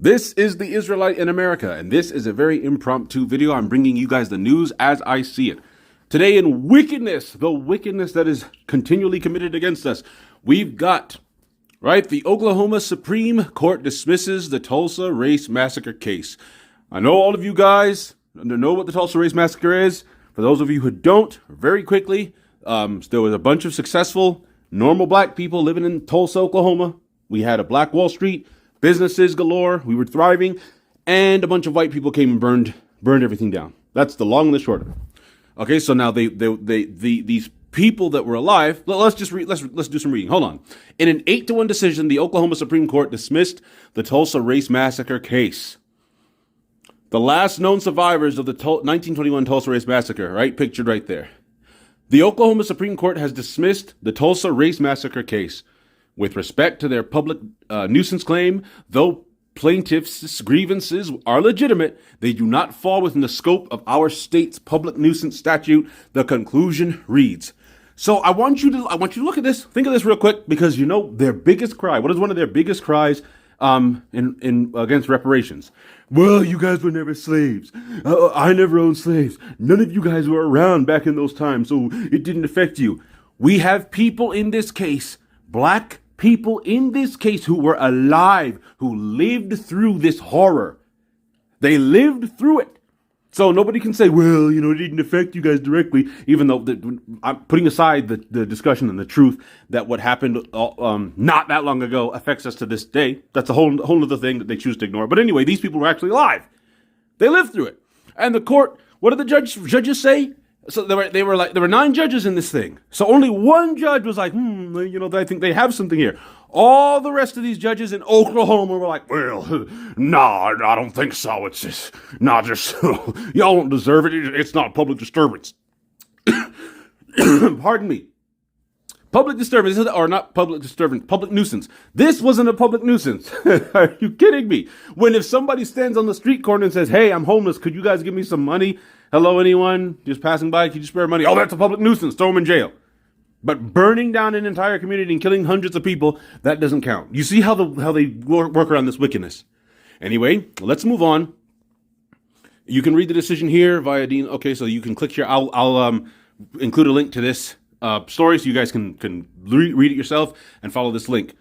This is the Israelite in America, and this is a very impromptu video. I'm bringing you guys the news as I see it. Today in wickedness, the wickedness that is continually committed against us, we've got, the Oklahoma Supreme Court dismisses the Tulsa race massacre case. I know all of you guys know what the Tulsa race massacre is. For those of you who don't, very quickly, there was a bunch of successful, normal black people living in Tulsa, Oklahoma. We had a Black Wall Street, businesses galore, we were thriving, and a bunch of white people came and burned everything down. That's the long and the short of it. Okay, so now these people that were alive, let's do some reading. Hold on. In an 8-1 decision, the Oklahoma Supreme Court dismissed the Tulsa race massacre case. The last known survivors of the 1921 Tulsa race massacre, pictured right there. The Oklahoma Supreme Court has dismissed the Tulsa race massacre case. With respect to their public nuisance claim, though plaintiffs' grievances are legitimate, they do not fall within the scope of our state's public nuisance statute. The conclusion reads. So I want you to look at this. Think of this real quick, because you know their biggest cry. What is one of their biggest cries in against reparations? Well, you guys were never slaves. I never owned slaves. None of you guys were around back in those times, so it didn't affect you. We have people in this case, black people in this case, who were alive, who lived through this horror. They lived through it. So nobody can say, well, it didn't affect you guys directly, even though I'm putting aside the discussion and the truth that what happened not that long ago affects us to this day. That's a whole other thing that they choose to ignore. But anyway, these people were actually alive. They lived through it. And the court, what did the judges say? So there were 9 judges in this thing. So only one judge was like, I think they have something here. All the rest of these judges in Oklahoma were like, well, no, I don't think so. It's just, y'all don't deserve it. It's not public disturbance. Pardon me. Public disturbance, or not public disturbance, public nuisance. This wasn't a public nuisance. Are you kidding me? When if somebody stands on the street corner and says, hey, I'm homeless, could you guys give me some money? Hello, anyone? Just passing by, could you spare money? Oh, that's a public nuisance. Throw them in jail. But burning down an entire community and killing hundreds of people, that doesn't count. You see how they work around this wickedness. Anyway, let's move on. You can read the decision here via Dean. Okay, so you can click here. I'll include a link to this story so you guys can read it yourself and follow this link.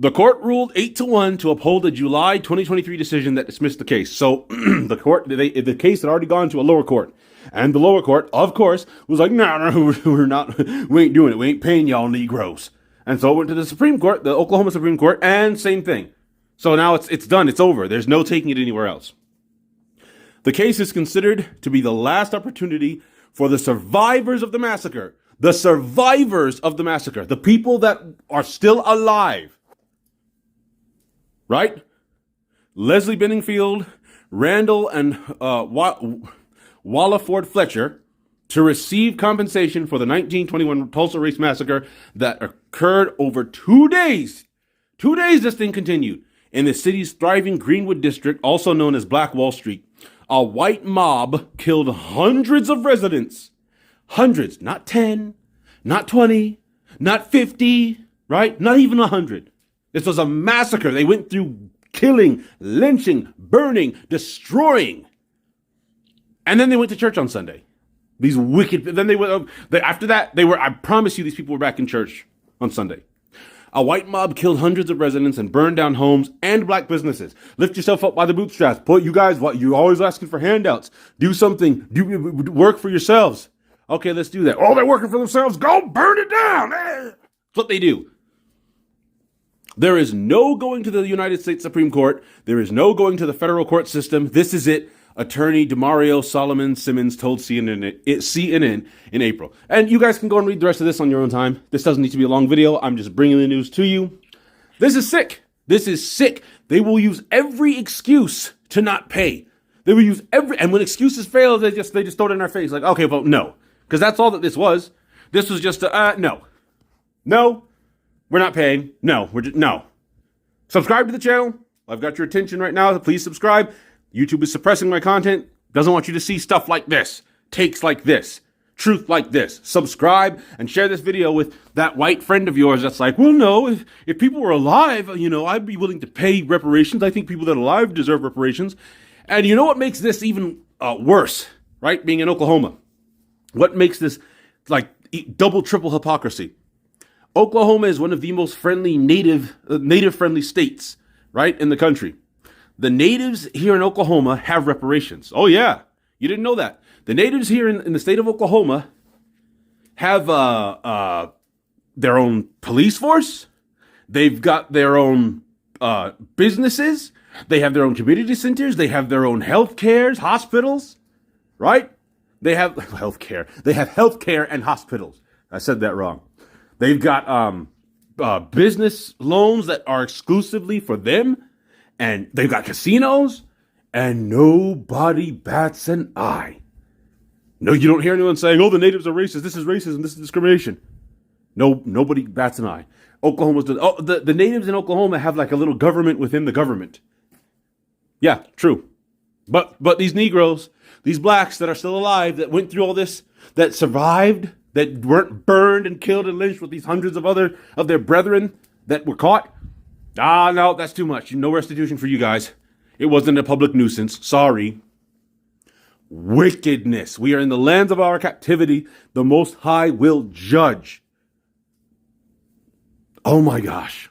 The court ruled 8-1 to uphold the July 2023 decision that dismissed the case. So the case had already gone to a lower court. And the lower court, of course, was like, no, we ain't doing it. We ain't paying y'all Negroes. And so it went to the Supreme Court, the Oklahoma Supreme Court, and same thing. So now it's done. It's over. There's no taking it anywhere else. The case is considered to be the last opportunity for the survivors of the massacre. The survivors of the massacre. The people that are still alive. Right? Leslie Benningfield, Randall, and Walla Ford Fletcher to receive compensation for the 1921 Tulsa race massacre that occurred over 2 days. 2 days this thing continued. In the city's thriving Greenwood district, also known as Black Wall Street, a white mob killed hundreds of residents. Hundreds, not 10, not 20, not 50, right? Not even 100. This was a massacre. They went through killing, lynching, burning, destroying. And then they went to church on Sunday. These wicked, then they went, after that, I promise you, these people were back in church on Sunday. A white mob killed hundreds of residents and burned down homes and black businesses. Lift yourself up by the bootstraps. You're always asking for handouts. Do something. Work for yourselves. Okay, let's do that. Oh, they're working for themselves. Go burn it down. That's what they do. There is no going to the United States Supreme Court. There is no going to the federal court system. This is it. Attorney DeMario Solomon Simmons told CNN in April. And you guys can go and read the rest of this on your own time. This doesn't need to be a long video. I'm just bringing the news to you. This is sick. This is sick. They will use every excuse to not pay. They will use and when excuses fail, they just throw it in our face. Like, okay, well, no. Because that's all that this was. This was just no. No. We're not paying. No, no. Subscribe to the channel. I've got your attention right now. Please subscribe. YouTube is suppressing my content. Doesn't want you to see stuff like this. Takes like this. truth like this. Subscribe and share this video with that white friend of yours that's like, well, no, if people were alive, I'd be willing to pay reparations. I think people that are alive deserve reparations. And you know what makes this even worse, right? Being in Oklahoma. What makes this like double, triple hypocrisy? Oklahoma is one of the most friendly native-friendly states, right, in the country. The natives here in Oklahoma have reparations. Oh, yeah. You didn't know that. The natives here in the state of Oklahoma have their own police force. They've got their own businesses. They have their own community centers. They have their own health cares, hospitals, right? They have healthcare. They have healthcare and hospitals. I said that wrong. They've got business loans that are exclusively for them, and they've got casinos, and nobody bats an eye. No, you don't hear anyone saying, "Oh, the natives are racist. This is racism. This is discrimination." No, nobody bats an eye. The natives in Oklahoma have like a little government within the government. Yeah, true. But these Negroes, these blacks that are still alive, that went through all this, that survived, that weren't burned and killed and lynched with these hundreds of their brethren that were caught. No, that's too much. No restitution for you guys. It wasn't a public nuisance. Sorry. Wickedness. We are in the lands of our captivity. The Most High will judge. Oh my gosh.